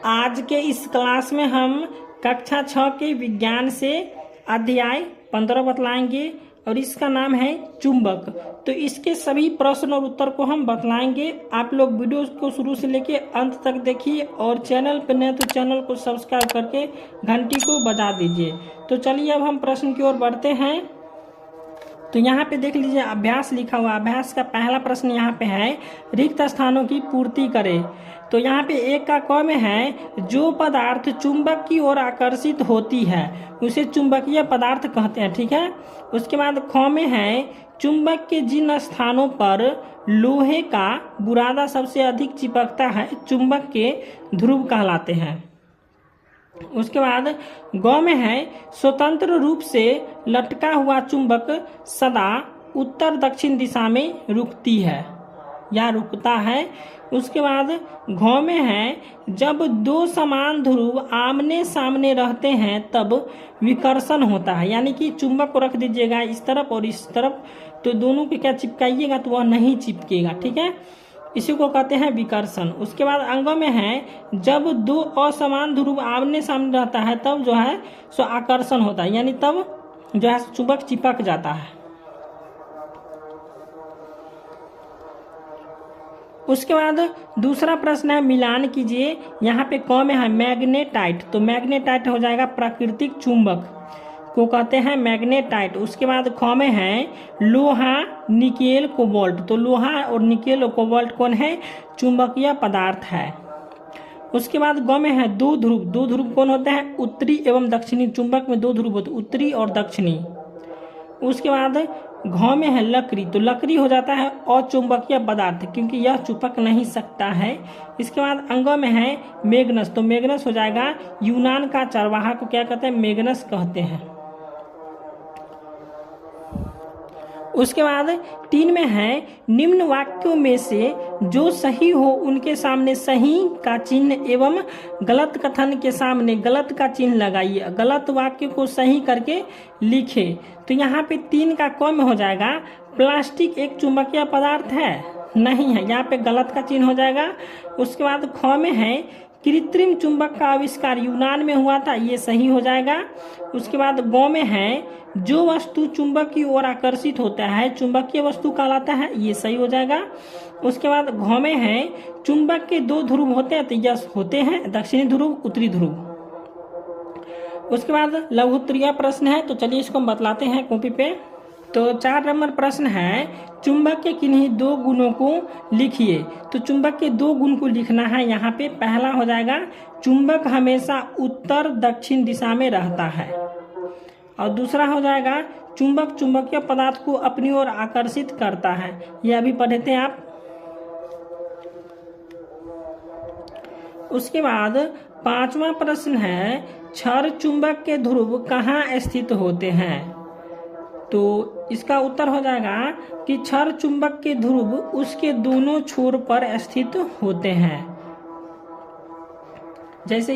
आज के इस क्लास में हम कक्षा 6 के विज्ञान से अध्याय 15 बतलाएंगे और इसका नाम है चुंबक। तो इसके सभी प्रश्न और उत्तर को हम बतलाएंगे। आप लोग वीडियो को शुरू से लेके अंत तक देखिए और चैनल पर नए तो चैनल को सब्सक्राइब करके घंटी को बजा दीजिए। तो चलिए अब हम प्रश्न की ओर बढ़ते हैं। तो यहाँ पे देख लीजिए अभ्यास लिखा हुआ। अभ्यास का पहला प्रश्न यहाँ पे है, रिक्त स्थानों की पूर्ति करें। तो यहाँ पे एक का क में है, जो पदार्थ चुंबक की ओर आकर्षित होती है उसे चुंबकीय पदार्थ कहते हैं। ठीक है। उसके बाद ख में है, चुंबक के जिन स्थानों पर लोहे का बुरादा सबसे अधिक चिपकता है चुंबक के ध्रुव कहलाते हैं। उसके बाद ग में है, स्वतंत्र रूप से लटका हुआ चुंबक सदा उत्तर दक्षिण दिशा में रुकती है या रुकता है। उसके बाद घ में है, जब दो समान ध्रुव आमने सामने रहते हैं तब विकर्षण होता है। यानी कि चुंबक को रख दीजिएगा इस तरफ और इस तरफ, तो दोनों को क्या चिपकाइएगा तो वह नहीं चिपकेगा। ठीक है, इसी को कहते हैं विकर्षण। उसके बाद अंग में है, जब दो असमान ध्रुव आमने सामने रहता है तब जो है सो आकर्षण होता है, यानी तब जो है चुंबक चिपक जाता है। उसके बाद दूसरा प्रश्न है, मिलान कीजिए। यहाँ पे क में है मैग्नेटाइट, तो मैग्नेटाइट हो जाएगा प्राकृतिक चुंबक को कहते हैं मैग्नेटाइट। उसके बाद ख में है, लोहा निकेल कोबाल्ट, तो लोहा और निकेल और कोबाल्ट कौन है, चुंबकीय पदार्थ है। उसके बाद ग में है, दो ध्रुव। दो ध्रुव कौन होते हैं, उत्तरी एवं दक्षिणी। चुंबक में दो ध्रुव होते हैं, उत्तरी और दक्षिणी। उसके बाद घ में है लकड़ी, तो लकड़ी हो जाता है अचुंबकीय पदार्थ क्योंकि यह चिपक नहीं सकता है। इसके बाद अंग में है मैग्नस, तो मैग्नस हो जाएगा यूनान का चरवाहा को क्या कहते हैं, मैग्नस कहते हैं। उसके बाद 3 में है, निम्न वाक्यों में से जो सही हो उनके सामने सही का चिन्ह एवं गलत कथन के सामने गलत का चिन्ह लगाइए। गलत वाक्य को सही करके लिखे। तो यहाँ पे 3 का क में हो जाएगा, प्लास्टिक एक चुंबकीय पदार्थ है, नहीं है, यहाँ पे गलत का चिन्ह हो जाएगा। उसके बाद ख में है, कृत्रिम चुंबक का आविष्कार यूनान में हुआ था, ये सही हो जाएगा। उसके बाद ग में है, जो वस्तु चुंबक की ओर आकर्षित होता है चुंबकीय वस्तु कहलाता है, ये सही हो जाएगा। उसके बाद घ में है, चुंबक के दो ध्रुव होते हैं, तो यस होते हैं, दक्षिणी ध्रुव उत्तरी ध्रुव। उसके बाद लघु उत्तरीय प्रश्न है, तो चलिए इसको हम बतलाते हैं कॉपी पे। तो 4 नंबर प्रश्न है, चुंबक के किन्हीं दो गुणों को लिखिए। तो चुंबक के दो गुण को लिखना है। यहाँ पे पहला हो जाएगा, चुंबक हमेशा उत्तर दक्षिण दिशा में रहता है। और दूसरा हो जाएगा, चुंबक चुंबकीय पदार्थ को अपनी ओर आकर्षित करता है। यह अभी पढ़े थे आप। उसके बाद 5वां प्रश्न है, क्षार चुंबक के ध्रुव कहाँ स्थित होते हैं। तो इसका उत्तर हो जाएगा कि क्षार चुंबक के ध्रुव उसके दोनों छोर पर स्थित होते हैं। जैसे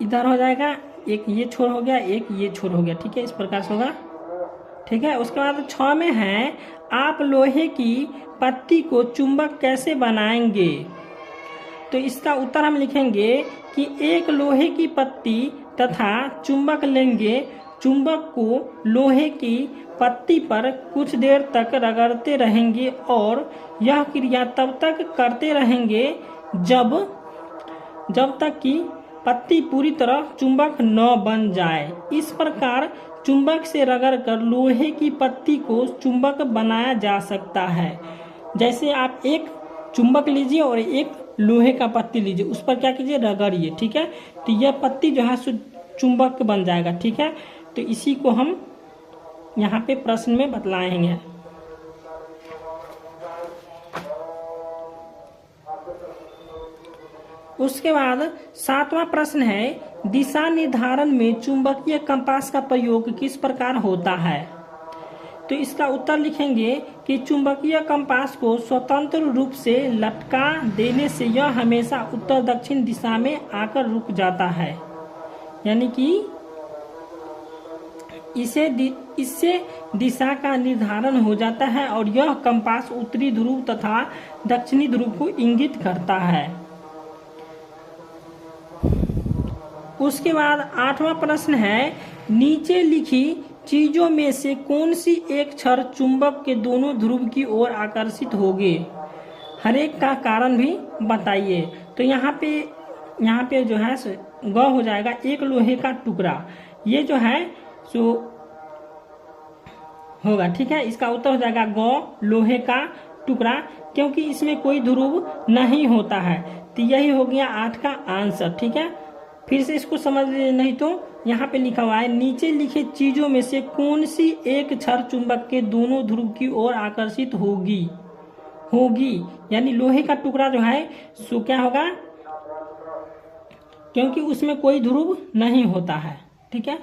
इधर हो जाएगा, एक ये छोर हो गया, एक ये छोर हो गया। ठीक है, इस प्रकार से होगा। ठीक है। उसके बाद 6 में है, आप लोहे की पत्ती को चुंबक कैसे बनाएंगे। तो इसका उत्तर हम लिखेंगे कि एक लोहे की पत्ती तथा चुंबक लेंगे, चुंबक को लोहे की पत्ती पर कुछ देर तक रगड़ते रहेंगे और यह क्रिया तब तक करते रहेंगे जब तक कि पत्ती पूरी तरह चुंबक न बन जाए। इस प्रकार चुंबक से रगड़कर लोहे की पत्ती को चुंबक बनाया जा सकता है। जैसे आप एक चुंबक लीजिए और एक लोहे का पत्ती लीजिए, उस पर क्या कीजिए, रगड़िए। ठीक है, तो यह पत्ती जो है चुंबक बन जाएगा। ठीक है, तो इसी को हम यहाँ पे प्रश्न में बतलाएंगे। उसके बाद 7वां प्रश्न है, दिशा निर्धारण में चुंबकीय कंपास का प्रयोग किस प्रकार होता है। तो इसका उत्तर लिखेंगे कि चुंबकीय कंपास को स्वतंत्र रूप से लटका देने से यह हमेशा उत्तर दक्षिण दिशा में आकर रुक जाता है। यानी कि इससे दिशा का निर्धारण हो जाता है और यह कंपास उत्तरी ध्रुव तथा दक्षिणी ध्रुव को इंगित करता है। उसके बाद 8वां प्रश्न है, नीचे लिखी चीजों में से कौन सी एक क्षण चुंबक के दोनों ध्रुव की ओर आकर्षित होगी? हर एक का कारण भी बताइए। तो यहाँ पे जो है ग हो जाएगा, एक लोहे का टुकड़ा। ये जो है सो होगा, ठीक है। इसका उत्तर हो जाएगा ग, लोहे का टुकड़ा, क्योंकि इसमें कोई ध्रुव नहीं होता है। तो यही हो गया 8 का आंसर, ठीक है। फिर से इसको समझ नहीं तो यहाँ पे लिखा हुआ है, नीचे लिखे चीजों में से कौन सी एक क्षण चुंबक के दोनों ध्रुव की ओर आकर्षित होगी यानी लोहे का टुकड़ा जो है सो क्या होगा, क्योंकि उसमें कोई ध्रुव नहीं होता है, ठीक है।